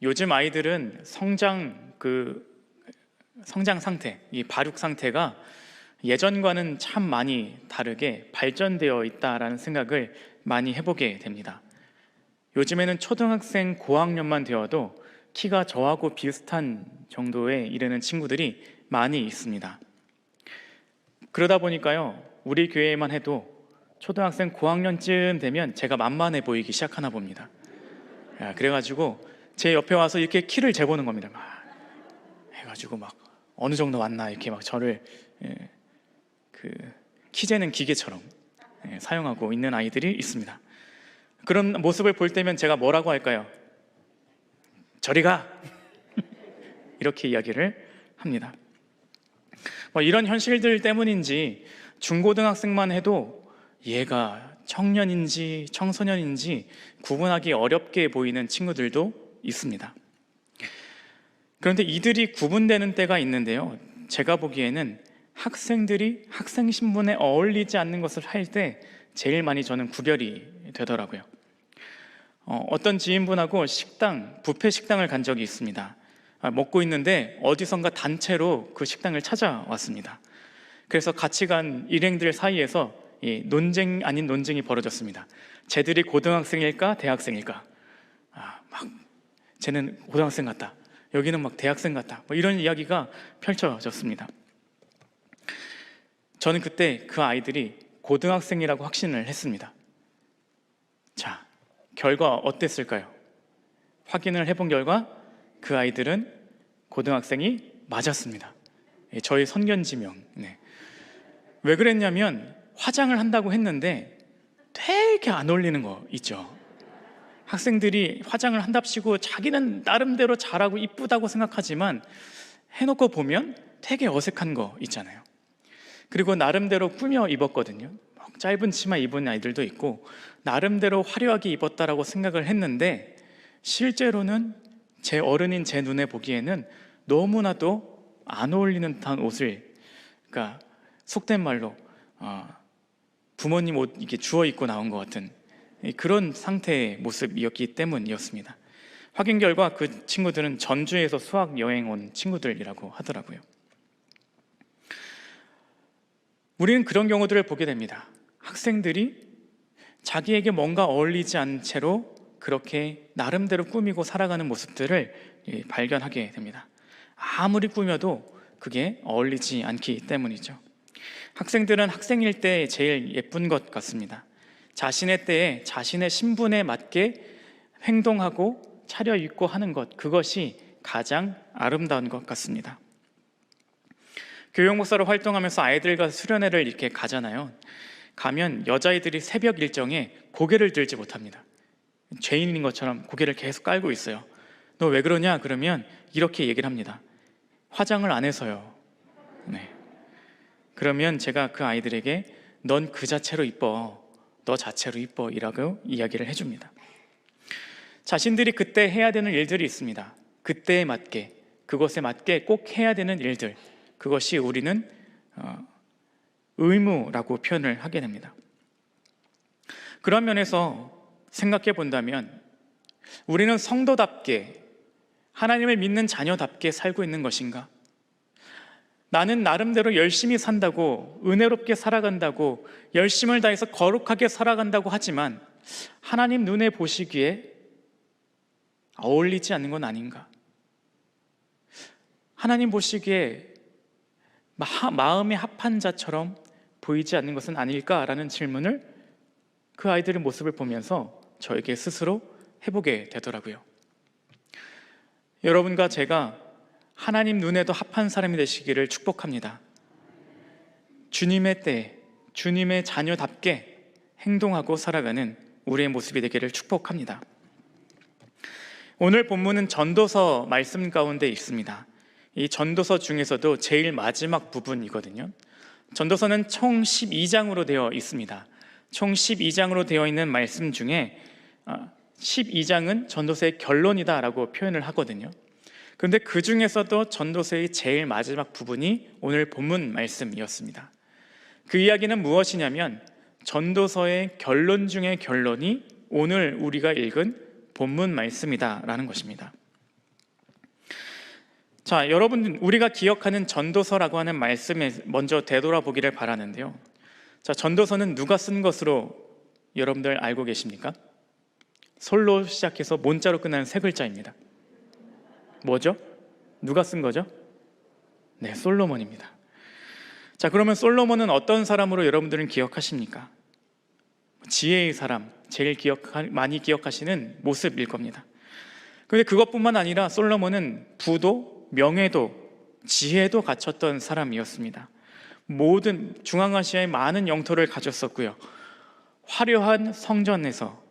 요즘 아이들은 성장 상태, 이 발육 상태가 예전과는 참 많이 다르게 발전되어 있다라는 생각을 많이 해보게 됩니다. 요즘에는 초등학생 고학년만 되어도 키가 저하고 비슷한 정도에 이르는 친구들이 많이 있습니다. 그러다 보니까요, 우리 교회에만 해도 초등학생 고학년쯤 되면 제가 만만해 보이기 시작하나 봅니다. 그래가지고 제 옆에 와서 이렇게 키를 재보는 겁니다. 막 해가지고 막 어느 정도 왔나 이렇게 막 저를 키 재는 기계처럼 사용하고 있는 아이들이 있습니다. 그런 모습을 볼 때면 제가 뭐라고 할까요? 저리 가! 이렇게 이야기를 합니다. 이런 현실들 때문인지 중고등학생만 해도 얘가 청년인지 청소년인지 구분하기 어렵게 보이는 친구들도 있습니다. 그런데 이들이 구분되는 때가 있는데요, 제가 보기에는 학생들이 학생 신분에 어울리지 않는 것을 할 때 제일 많이 저는 구별이 되더라고요. 어떤 지인분하고 뷔페 식당을 간 적이 있습니다. 먹고 있는데 어디선가 단체로 그 식당을 찾아왔습니다. 그래서 같이 간 일행들 사이에서 논쟁 아닌 논쟁이 벌어졌습니다. 쟤들이 고등학생일까 대학생일까? 막 쟤는 고등학생 같다, 여기는 막 대학생 같다, 이런 이야기가 펼쳐졌습니다. 저는 그때 그 아이들이 고등학생이라고 확신을 했습니다. 자, 결과 어땠을까요? 확인을 해본 결과 그 아이들은 고등학생이 맞았습니다. 저의 선견지명. 왜 그랬냐면 화장을 한다고 했는데 되게 안 어울리는 거 있죠. 학생들이 화장을 한답시고 자기는 나름대로 잘하고 이쁘다고 생각하지만 해놓고 보면 되게 어색한 거 있잖아요. 그리고 나름대로 꾸며 입었거든요. 짧은 치마 입은 아이들도 있고 나름대로 화려하게 입었다라고 생각을 했는데 실제로는 제 어른인 제 눈에 보기에는 너무나도 안 어울리는 듯한 옷을, 그러니까 속된 말로 부모님 옷 이렇게 주워 입고 나온 것 같은 그런 상태의 모습이었기 때문이었습니다. 확인 결과 그 친구들은 전주에서 수학 여행 온 친구들이라고 하더라고요. 우리는 그런 경우들을 보게 됩니다. 학생들이 자기에게 뭔가 어울리지 않은 채로 그렇게 나름대로 꾸미고 살아가는 모습들을 발견하게 됩니다. 아무리 꾸며도 그게 어울리지 않기 때문이죠. 학생들은 학생일 때 제일 예쁜 것 같습니다. 자신의 때에 자신의 신분에 맞게 행동하고 차려입고 하는 것, 그것이 가장 아름다운 것 같습니다. 교육 목사로 활동하면서 아이들과 수련회를 이렇게 가잖아요. 가면 여자아이들이 새벽 일정에 고개를 들지 못합니다. 죄인인 것처럼 고개를 계속 깔고 있어요. 너 왜 그러냐? 그러면 이렇게 얘기를 합니다. 화장을 안 해서요. 그러면 제가 그 아이들에게 넌 그 자체로 이뻐, 너 자체로 이뻐 이라고 이야기를 해줍니다. 자신들이 그때 해야 되는 일들이 있습니다. 그때에 맞게, 그것에 맞게 꼭 해야 되는 일들, 그것이 우리는 의무라고 표현을 하게 됩니다. 그런 면에서 생각해 본다면 우리는 성도답게, 하나님을 믿는 자녀답게 살고 있는 것인가? 나는 나름대로 열심히 산다고, 은혜롭게 살아간다고, 열심을 다해서 거룩하게 살아간다고 하지만 하나님 눈에 보시기에 어울리지 않는 건 아닌가? 하나님 보시기에 마음에 합한 자처럼 보이지 않는 것은 아닐까라는 질문을 그 아이들의 모습을 보면서 저에게 스스로 해보게 되더라고요. 여러분과 제가 하나님 눈에도 합한 사람이 되시기를 축복합니다. 주님의 때에 주님의 자녀답게 행동하고 살아가는 우리의 모습이 되기를 축복합니다. 오늘 본문은 전도서 말씀 가운데 있습니다. 이 전도서 중에서도 제일 마지막 부분이거든요. 전도서는 총 12장으로 되어 있습니다. 총 12장으로 되어 있는 말씀 중에 12장은 전도서의 결론이다라고 표현을 하거든요. 그런데 그 중에서도 전도서의 제일 마지막 부분이 오늘 본문 말씀이었습니다. 그 이야기는 무엇이냐면 전도서의 결론 중의 결론이 오늘 우리가 읽은 본문 말씀이다라는 것입니다. 자, 여러분, 우리가 기억하는 전도서라고 하는 말씀에 먼저 되돌아보기를 바라는데요. 자, 전도서는 누가 쓴 것으로 여러분들 알고 계십니까? 솔로 시작해서 몬자로 끝나는 세 글자입니다. 뭐죠? 누가 쓴 거죠? 네, 솔로몬입니다. 자, 그러면 솔로몬은 어떤 사람으로 여러분들은 기억하십니까? 지혜의 사람, 제일 많이 기억하시는 모습일 겁니다. 그런데 그것뿐만 아니라 솔로몬은 부도, 명예도, 지혜도 갖췄던 사람이었습니다. 모든 중앙아시아의 많은 영토를 가졌었고요. 화려한 성전에서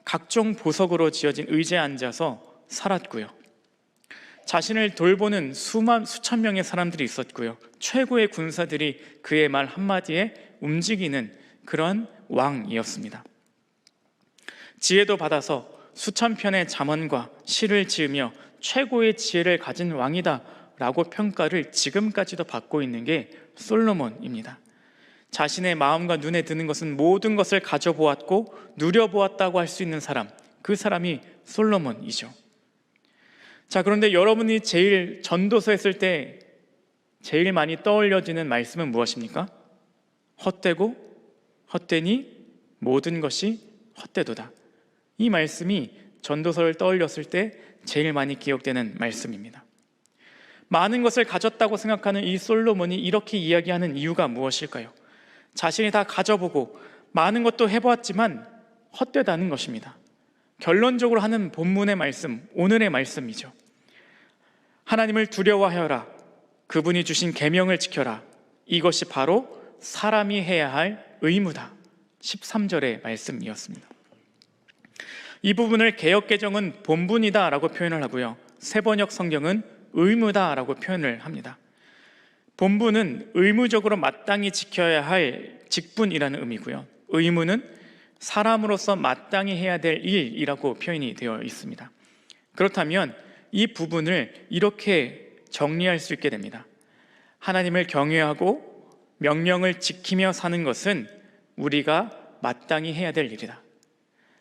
각종 보석으로 지어진 의자에 앉아서 살았고요. 자신을 돌보는 수천 명의 사람들이 있었고요. 최고의 군사들이 그의 말 한마디에 움직이는 그런 왕이었습니다. 지혜도 받아서 수천 편의 잠언과 시를 지으며 최고의 지혜를 가진 왕이다 라고 평가를 지금까지도 받고 있는 게 솔로몬입니다. 자신의 마음과 눈에 드는 것은 모든 것을 가져보았고 누려보았다고 할 수 있는 사람, 그 사람이 솔로몬이죠. 자, 그런데 여러분이 제일 전도서 했을 때 제일 많이 떠올려지는 말씀은 무엇입니까? 헛되고 헛되니 모든 것이 헛되도다. 이 말씀이 전도서를 떠올렸을 때 제일 많이 기억되는 말씀입니다. 많은 것을 가졌다고 생각하는 이 솔로몬이 이렇게 이야기하는 이유가 무엇일까요? 자신이 다 가져보고 많은 것도 해보았지만 헛되다는 것입니다. 결론적으로 하는 본문의 말씀, 오늘의 말씀이죠. 하나님을 두려워하여라. 그분이 주신 계명을 지켜라. 이것이 바로 사람이 해야 할 의무다. 13절의 말씀이었습니다. 이 부분을 개역개정은 본분이다 라고 표현을 하고요, 새번역 성경은 의무다 라고 표현을 합니다. 본분은 의무적으로 마땅히 지켜야 할 직분이라는 의미고요, 의무는 사람으로서 마땅히 해야 될 일이라고 표현이 되어 있습니다. 그렇다면 이 부분을 이렇게 정리할 수 있게 됩니다. 하나님을 경외하고 명령을 지키며 사는 것은 우리가 마땅히 해야 될 일이다.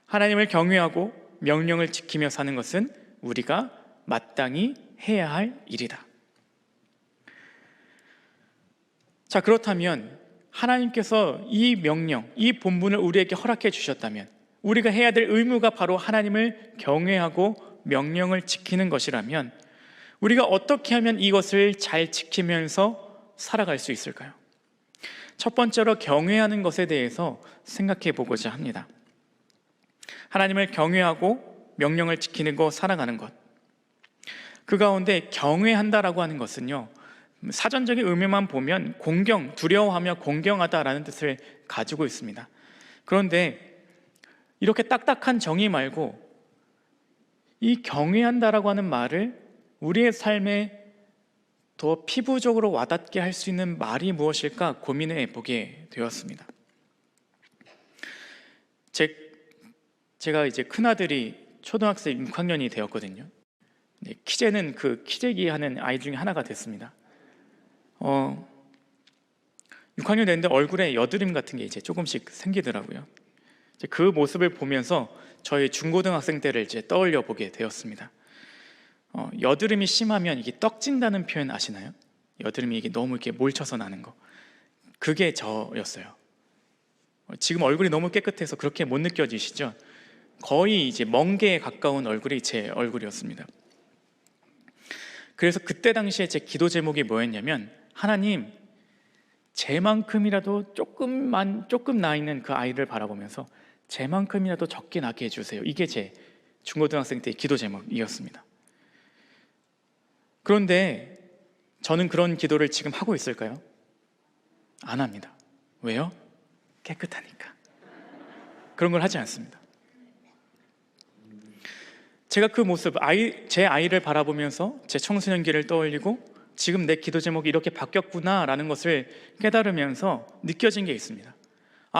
하나님을 경외하고 명령을 지키며 사는 것은 우리가 마땅히 해야 할 일이다. 자, 그렇다면 하나님께서 이 명령, 이 본분을 우리에게 허락해 주셨다면, 우리가 해야 될 의무가 바로 하나님을 경외하고 명령을 지키는 것이라면 우리가 어떻게 하면 이것을 잘 지키면서 살아갈 수 있을까요? 첫 번째로 경외하는 것에 대해서 생각해 보고자 합니다. 하나님을 경외하고 명령을 지키는 것, 살아가는 것, 그 가운데 경외한다라고 하는 것은요, 사전적인 의미만 보면 공경, 두려워하며 공경하다라는 뜻을 가지고 있습니다. 그런데 이렇게 딱딱한 정의 말고 이 경외한다라고 하는 말을 우리의 삶에 더 피부적으로 와닿게 할 수 있는 말이 무엇일까 고민해 보게 되었습니다. 제가 이제 큰아들이 초등학생 6학년이 되었거든요. 키재는 그 키재기 하는 아이 중에 하나가 됐습니다. 6학년 됐는데 얼굴에 여드름 같은 게 이제 조금씩 생기더라고요. 이제 그 모습을 보면서 저희 중고등학생 때를 이제 떠올려 보게 되었습니다. 여드름이 심하면 이게 떡진다는 표현 아시나요? 여드름이 이게 너무 이렇게 몰쳐서 나는 거, 그게 저였어요. 지금 얼굴이 너무 깨끗해서 그렇게 못 느껴지시죠? 거의 이제 멍게에 가까운 얼굴이 제 얼굴이었습니다. 그래서 그때 당시에 제 기도 제목이 뭐였냐면, 하나님, 제만큼이라도 조금 나 있는 그 아이를 바라보면서 제만큼이라도 적게 나게 해주세요. 이게 제 중고등학생 때의 기도 제목이었습니다. 그런데 저는 그런 기도를 지금 하고 있을까요? 안 합니다. 왜요? 깨끗하니까. 그런 걸 하지 않습니다. 제가 그 모습, 제 아이를 바라보면서 제 청소년기를 떠올리고 지금 내 기도 제목이 이렇게 바뀌었구나라는 것을 깨달으면서 느껴진 게 있습니다.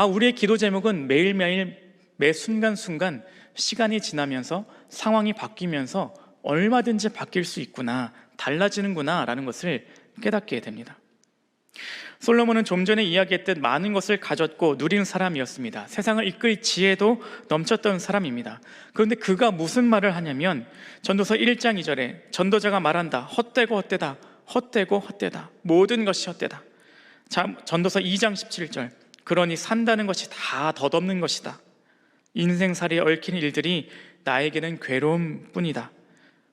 우리의 기도 제목은 매일매일 매 순간순간 시간이 지나면서 상황이 바뀌면서 얼마든지 바뀔 수 있구나, 달라지는구나 라는 것을 깨닫게 됩니다. 솔로몬은 좀 전에 이야기했듯 많은 것을 가졌고 누린 사람이었습니다. 세상을 이끌 지혜도 넘쳤던 사람입니다. 그런데 그가 무슨 말을 하냐면 전도서 1장 2절에 전도자가 말한다. 헛되고 헛되다. 헛되고 헛되다. 모든 것이 헛되다. 전도서 2장 17절 그러니 산다는 것이 다 덧없는 것이다. 인생살이에 얽힌 일들이 나에게는 괴로움 뿐이다.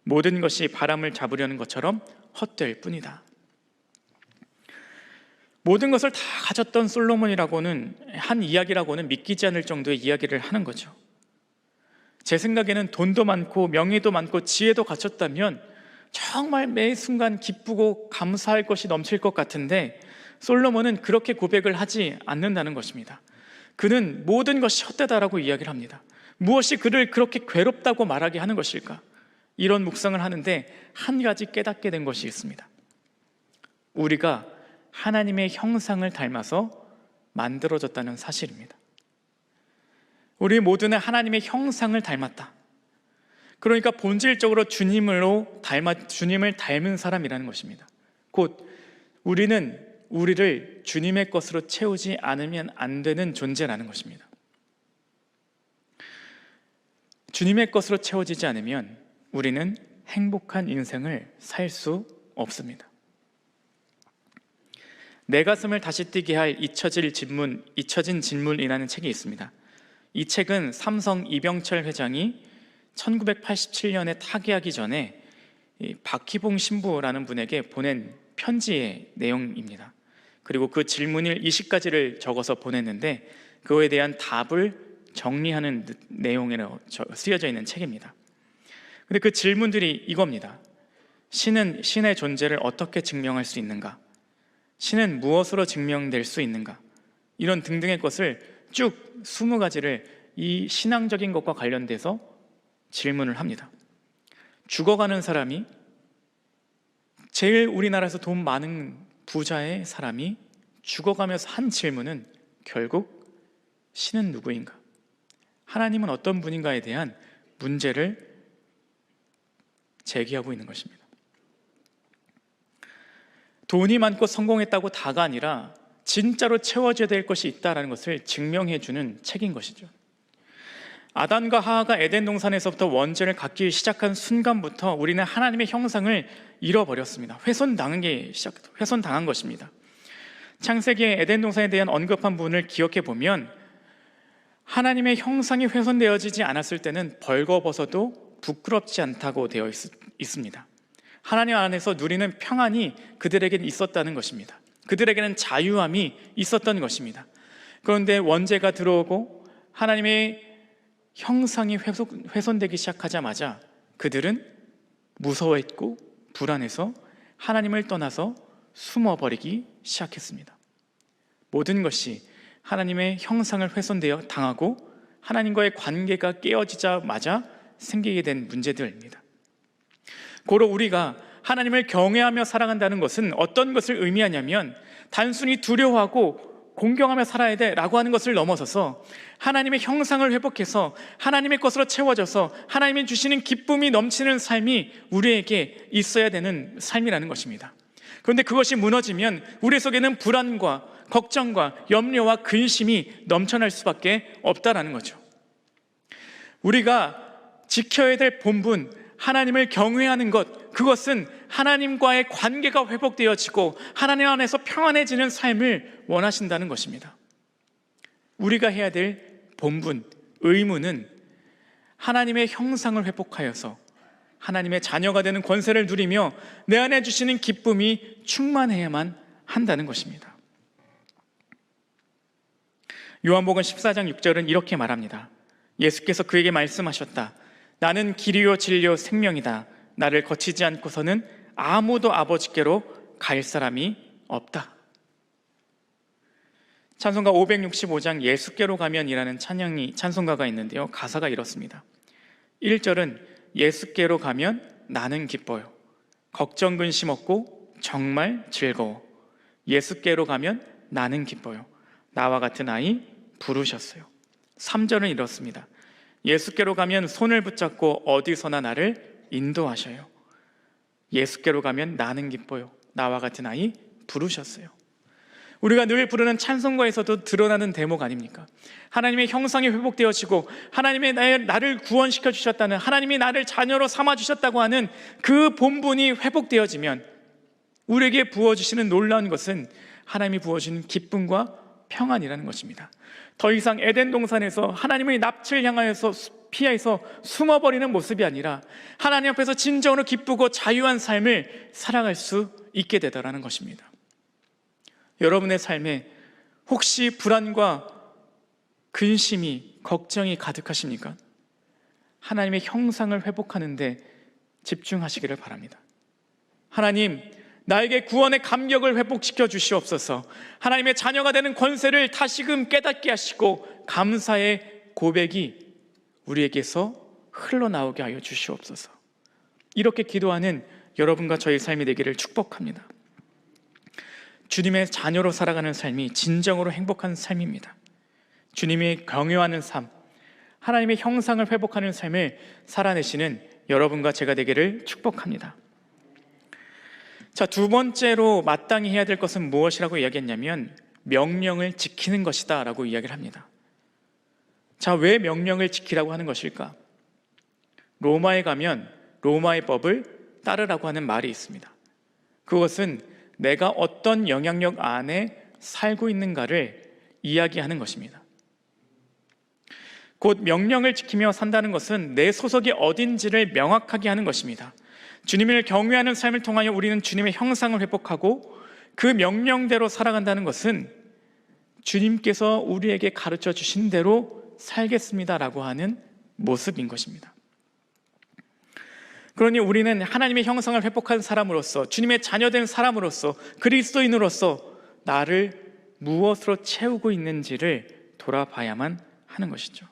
모든 것이 바람을 잡으려는 것처럼 헛될 뿐이다. 모든 것을 다 가졌던 솔로몬이라고는 한 이야기라고는 믿기지 않을 정도의 이야기를 하는 거죠. 제 생각에는 돈도 많고 명예도 많고 지혜도 갖췄다면 정말 매 순간 기쁘고 감사할 것이 넘칠 것 같은데 솔로몬은 그렇게 고백을 하지 않는다는 것입니다. 그는 모든 것이 헛되다라고 이야기를 합니다. 무엇이 그를 그렇게 괴롭다고 말하게 하는 것일까? 이런 묵상을 하는데 한 가지 깨닫게 된 것이 있습니다. 우리가 하나님의 형상을 닮아서 만들어졌다는 사실입니다. 우리 모두는 하나님의 형상을 닮았다. 그러니까 본질적으로 주님을 닮은 사람이라는 것입니다. 곧 우리는 우리를 주님의 것으로 채우지 않으면 안 되는 존재라는 것입니다. 주님의 것으로 채워지지 않으면 우리는 행복한 인생을 살 수 없습니다. 내 가슴을 다시 뛰게 할 잊혀진 진물이라는 책이 있습니다. 이 책은 삼성 이병철 회장이 1987년에 타계하기 전에 박희봉 신부라는 분에게 보낸 편지의 내용입니다. 그리고 그 질문을 20가지를 적어서 보냈는데 그거에 대한 답을 정리하는 내용으로 쓰여져 있는 책입니다. 근데 그 질문들이 이겁니다. 신은 신의 존재를 어떻게 증명할 수 있는가? 신은 무엇으로 증명될 수 있는가? 이런 등등의 것을 쭉 20가지를 이 신앙적인 것과 관련돼서 질문을 합니다. 죽어가는 사람이 제일 우리나라에서 돈 많은 부자의 사람이 죽어가면서 한 질문은 결국 신은 누구인가? 하나님은 어떤 분인가에 대한 문제를 제기하고 있는 것입니다. 돈이 많고 성공했다고 다가 아니라 진짜로 채워져야 될 것이 있다는 것을 증명해 주는 책인 것이죠. 아담과 하와가 에덴 동산에서부터 원죄를 갖기 시작한 순간부터 우리는 하나님의 형상을 잃어버렸습니다. 훼손당한 것입니다. 창세기의 에덴 동산에 대한 언급한 부분을 기억해 보면 하나님의 형상이 훼손되어지지 않았을 때는 벌거벗어도 부끄럽지 않다고 되어 있습니다. 하나님 안에서 누리는 평안이 그들에게는 있었다는 것입니다. 그들에게는 자유함이 있었던 것입니다. 그런데 원죄가 들어오고 하나님의 형상이 훼손되기 시작하자마자 그들은 무서워했고 불안해서 하나님을 떠나서 숨어버리기 시작했습니다. 모든 것이 하나님의 형상을 훼손되어 당하고 하나님과의 관계가 깨어지자마자 생기게 된 문제들입니다. 고로 우리가 하나님을 경외하며 살아간다는 것은 어떤 것을 의미하냐면 단순히 두려워하고 공경하며 살아야 돼라고 하는 것을 넘어서서 하나님의 형상을 회복해서 하나님의 것으로 채워져서 하나님이 주시는 기쁨이 넘치는 삶이 우리에게 있어야 되는 삶이라는 것입니다. 그런데 그것이 무너지면 우리 속에는 불안과 걱정과 염려와 근심이 넘쳐날 수밖에 없다라는 거죠. 우리가 지켜야 될 본분, 하나님을 경외하는 것, 그것은 하나님과의 관계가 회복되어지고 하나님 안에서 평안해지는 삶을 원하신다는 것입니다. 우리가 해야 될 본분, 의무는 하나님의 형상을 회복하여서 하나님의 자녀가 되는 권세를 누리며 내 안에 주시는 기쁨이 충만해야만 한다는 것입니다. 요한복음 14장 6절은 이렇게 말합니다. 예수께서 그에게 말씀하셨다. 나는 길이요 진리요 생명이다. 나를 거치지 않고서는 아무도 아버지께로 갈 사람이 없다. 찬송가 565장 예수께로 가면이라는 찬송가가 있는데요, 가사가 이렇습니다. 1절은 예수께로 가면 나는 기뻐요. 걱정 근심 없고 정말 즐거워. 예수께로 가면 나는 기뻐요. 나와 같은 아이 부르셨어요. 3절은 이렇습니다. 예수께로 가면 손을 붙잡고 어디서나 나를 인도하셔요. 예수께로 가면 나는 기뻐요. 나와 같은 아이 부르셨어요. 우리가 늘 부르는 찬송가에서도 드러나는 대목 아닙니까? 하나님의 형상이 회복되어지고 하나님의 나를 구원시켜 주셨다는, 하나님이 나를 자녀로 삼아 주셨다고 하는 그 본분이 회복되어지면 우리에게 부어주시는 놀라운 것은 하나님이 부어주는 기쁨과 평안이라는 것입니다. 더 이상 에덴 동산에서 하나님의 납치를 향하여서 피해서 숨어버리는 모습이 아니라 하나님 앞에서 진정으로 기쁘고 자유한 삶을 살아갈 수 있게 되더라는 것입니다. 여러분의 삶에 혹시 불안과 근심이, 걱정이 가득하십니까? 하나님의 형상을 회복하는 데 집중하시기를 바랍니다. 하나님, 나에게 구원의 감격을 회복시켜 주시옵소서. 하나님의 자녀가 되는 권세를 다시금 깨닫게 하시고 감사의 고백이 우리에게서 흘러나오게 하여 주시옵소서. 이렇게 기도하는 여러분과 저의 삶이 되기를 축복합니다. 주님의 자녀로 살아가는 삶이 진정으로 행복한 삶입니다. 주님이 경외하는 삶, 하나님의 형상을 회복하는 삶을 살아내시는 여러분과 제가 되기를 축복합니다. 자, 두 번째로 마땅히 해야 될 것은 무엇이라고 이야기했냐면 명령을 지키는 것이다 라고 이야기를 합니다. 자, 왜 명령을 지키라고 하는 것일까? 로마에 가면 로마의 법을 따르라고 하는 말이 있습니다. 그것은 내가 어떤 영향력 안에 살고 있는가를 이야기하는 것입니다. 곧 명령을 지키며 산다는 것은 내 소속이 어딘지를 명확하게 하는 것입니다. 주님을 경외하는 삶을 통하여 우리는 주님의 형상을 회복하고 그 명령대로 살아간다는 것은 주님께서 우리에게 가르쳐 주신 대로 살겠습니다라고 하는 모습인 것입니다. 그러니 우리는 하나님의 형상을 회복한 사람으로서, 주님의 자녀된 사람으로서, 그리스도인으로서 나를 무엇으로 채우고 있는지를 돌아봐야만 하는 것이죠.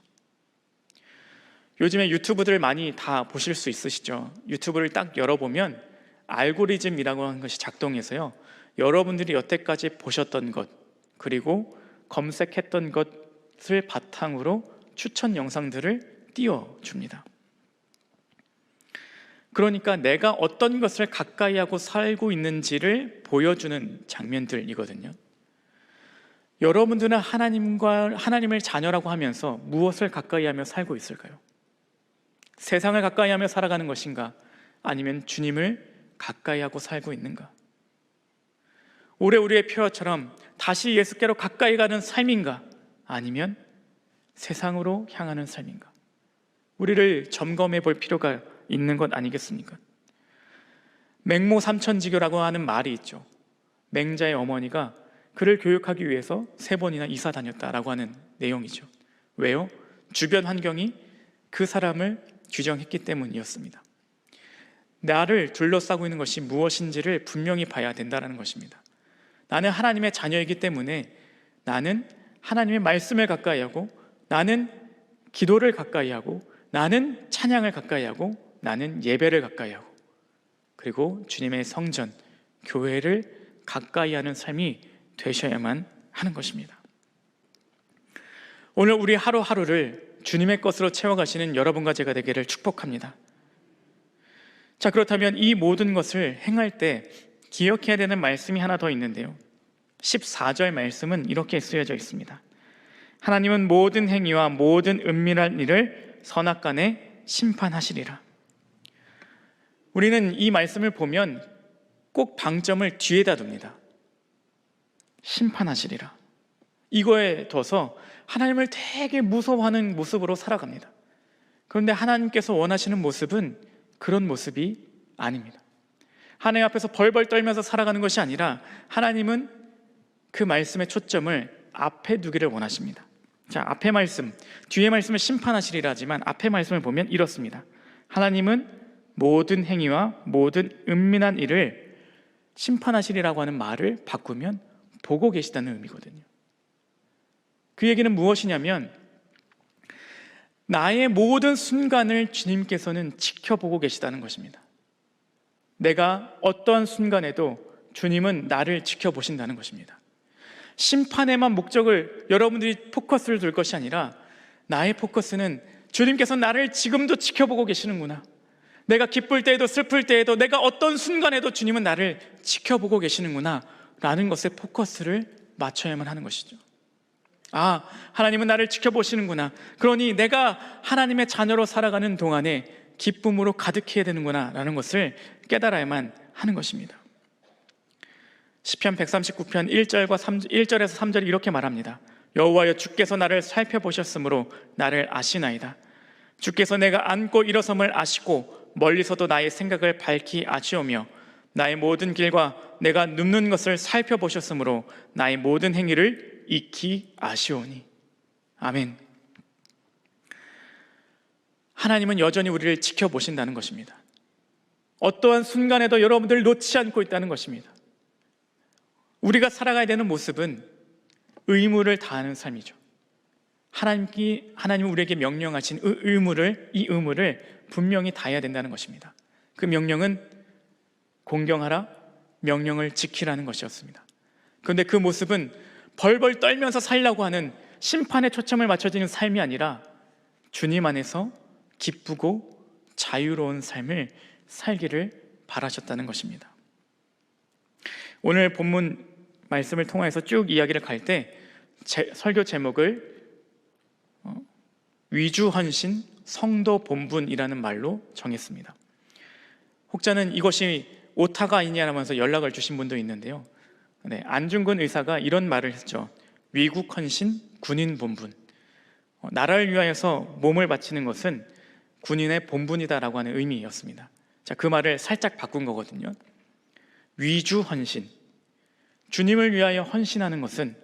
요즘에 유튜브들 많이 다 보실 수 있으시죠? 유튜브를 딱 열어보면 알고리즘이라고 하는 것이 작동해서요, 여러분들이 여태까지 보셨던 것 그리고 검색했던 것을 바탕으로 추천 영상들을 띄워줍니다. 그러니까 내가 어떤 것을 가까이 하고 살고 있는지를 보여주는 장면들이거든요. 여러분들은 하나님을 자녀라고 하면서 무엇을 가까이 하며 살고 있을까요? 세상을 가까이 하며 살아가는 것인가? 아니면 주님을 가까이 하고 살고 있는가? 올해 우리의 표어처럼 다시 예수께로 가까이 가는 삶인가? 아니면 세상으로 향하는 삶인가? 우리를 점검해 볼 필요가 있는 것 아니겠습니까? 맹모 삼천지교라고 하는 말이 있죠. 맹자의 어머니가 그를 교육하기 위해서 3번이나 이사 다녔다라고 하는 내용이죠. 왜요? 주변 환경이 그 사람을 규정했기 때문이었습니다. 나를 둘러싸고 있는 것이 무엇인지를 분명히 봐야 된다는 것입니다. 나는 하나님의 자녀이기 때문에 나는 하나님의 말씀을 가까이 하고, 나는 기도를 가까이 하고, 나는 찬양을 가까이 하고, 나는 예배를 가까이 하고, 그리고 주님의 성전, 교회를 가까이 하는 삶이 되셔야만 하는 것입니다. 오늘 우리 하루하루를 주님의 것으로 채워가시는 여러분과 제가 되기를 축복합니다. 자, 그렇다면 이 모든 것을 행할 때 기억해야 되는 말씀이 하나 더 있는데요, 14절 말씀은 이렇게 쓰여져 있습니다. 하나님은 모든 행위와 모든 은밀한 일을 선악간에 심판하시리라. 우리는 이 말씀을 보면 꼭 방점을 뒤에다 둡니다. 심판하시리라. 이거에 둬서 하나님을 되게 무서워하는 모습으로 살아갑니다. 그런데 하나님께서 원하시는 모습은 그런 모습이 아닙니다. 하나님 앞에서 벌벌 떨면서 살아가는 것이 아니라 하나님은 그 말씀의 초점을 앞에 두기를 원하십니다. 자, 앞에 말씀, 뒤에 말씀을 심판하시리라 하지만 앞에 말씀을 보면 이렇습니다. 하나님은 모든 행위와 모든 은밀한 일을 심판하시리라고 하는 말을 바꾸면 보고 계시다는 의미거든요. 그 얘기는 무엇이냐면 나의 모든 순간을 주님께서는 지켜보고 계시다는 것입니다. 내가 어떠한 순간에도 주님은 나를 지켜보신다는 것입니다. 심판에만 목적을, 여러분들이 포커스를 둘 것이 아니라 나의 포커스는 주님께서 나를 지금도 지켜보고 계시는구나, 내가 기쁠 때에도 슬플 때에도 내가 어떤 순간에도 주님은 나를 지켜보고 계시는구나 라는 것에 포커스를 맞춰야만 하는 것이죠. 아, 하나님은 나를 지켜보시는구나. 그러니 내가 하나님의 자녀로 살아가는 동안에 기쁨으로 가득해야 되는구나 라는 것을 깨달아야만 하는 것입니다. 시편 139편 1절에서 3절이 이렇게 말합니다. 여호와여, 주께서 나를 살펴보셨으므로 나를 아시나이다. 주께서 내가 앉고 일어섬을 아시고 멀리서도 나의 생각을 밝히 아시오며 나의 모든 길과 내가 눕는 것을 살펴보셨으므로 나의 모든 행위를 익히 아시오니. 아멘. 하나님은 여전히 우리를 지켜보신다는 것입니다. 어떠한 순간에도 여러분들 놓지 않고 있다는 것입니다. 우리가 살아가야 되는 모습은 의무를 다하는 삶이죠. 하나님이 우리에게 명령하신 이 의무를 분명히 다해야 된다는 것입니다. 그 명령은 공경하라, 명령을 지키라는 것이었습니다. 그런데 그 모습은 벌벌 떨면서 살려고 하는 심판에 초점을 맞춰지는 삶이 아니라 주님 안에서 기쁘고 자유로운 삶을 살기를 바라셨다는 것입니다. 오늘 본문 말씀을 통해서 쭉 이야기를 갈 때 설교 제목을 위주헌신 성도 본분이라는 말로 정했습니다. 혹자는 이것이 오타가 아니냐면서 연락을 주신 분도 있는데요. 안중근 의사가 이런 말을 했죠. 위국헌신 군인 본분. 나라를 위하여서 몸을 바치는 것은 군인의 본분이다라고 하는 의미였습니다. 자, 그 말을 살짝 바꾼 거거든요. 위주헌신, 주님을 위하여 헌신하는 것은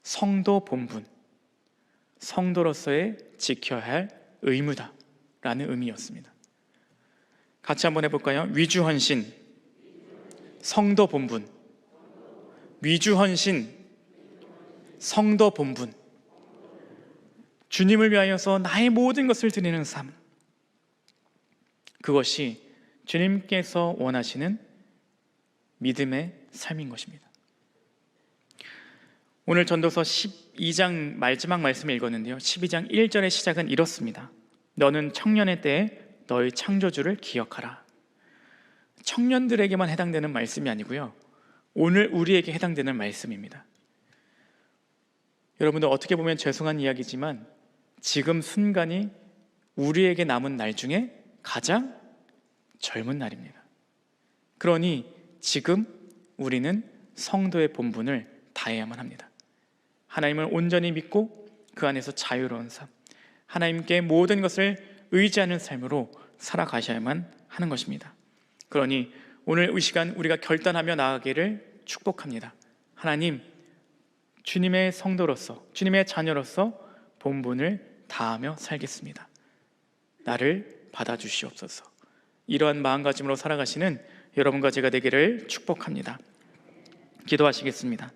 성도 본분, 성도로서의 지켜야 할 의무다라는 의미였습니다. 같이 한번 해볼까요? 위주헌신, 성도 본분. 위주헌신, 성도 본분. 주님을 위하여서 나의 모든 것을 드리는 삶, 그것이 주님께서 원하시는 믿음의 삶인 것입니다. 오늘 전도서 12장 마지막 말씀을 읽었는데요, 12장 1절의 시작은 이렇습니다. 너는 청년의 때에 너의 창조주를 기억하라. 청년들에게만 해당되는 말씀이 아니고요, 오늘 우리에게 해당되는 말씀입니다. 여러분들, 어떻게 보면 죄송한 이야기지만 지금 순간이 우리에게 남은 날 중에 가장 젊은 날입니다. 그러니 지금 우리는 성도의 본분을 다해야만 합니다. 하나님을 온전히 믿고 그 안에서 자유로운 삶, 하나님께 모든 것을 의지하는 삶으로 살아가셔야만 하는 것입니다. 그러니 오늘 이 시간 우리가 결단하며 나아가기를 축복합니다. 하나님, 주님의 성도로서, 주님의 자녀로서 본분을 다하며 살겠습니다. 나를 받아주시옵소서. 이러한 마음가짐으로 살아가시는 여러분과 제가 되기를 축복합니다. 기도하시겠습니다.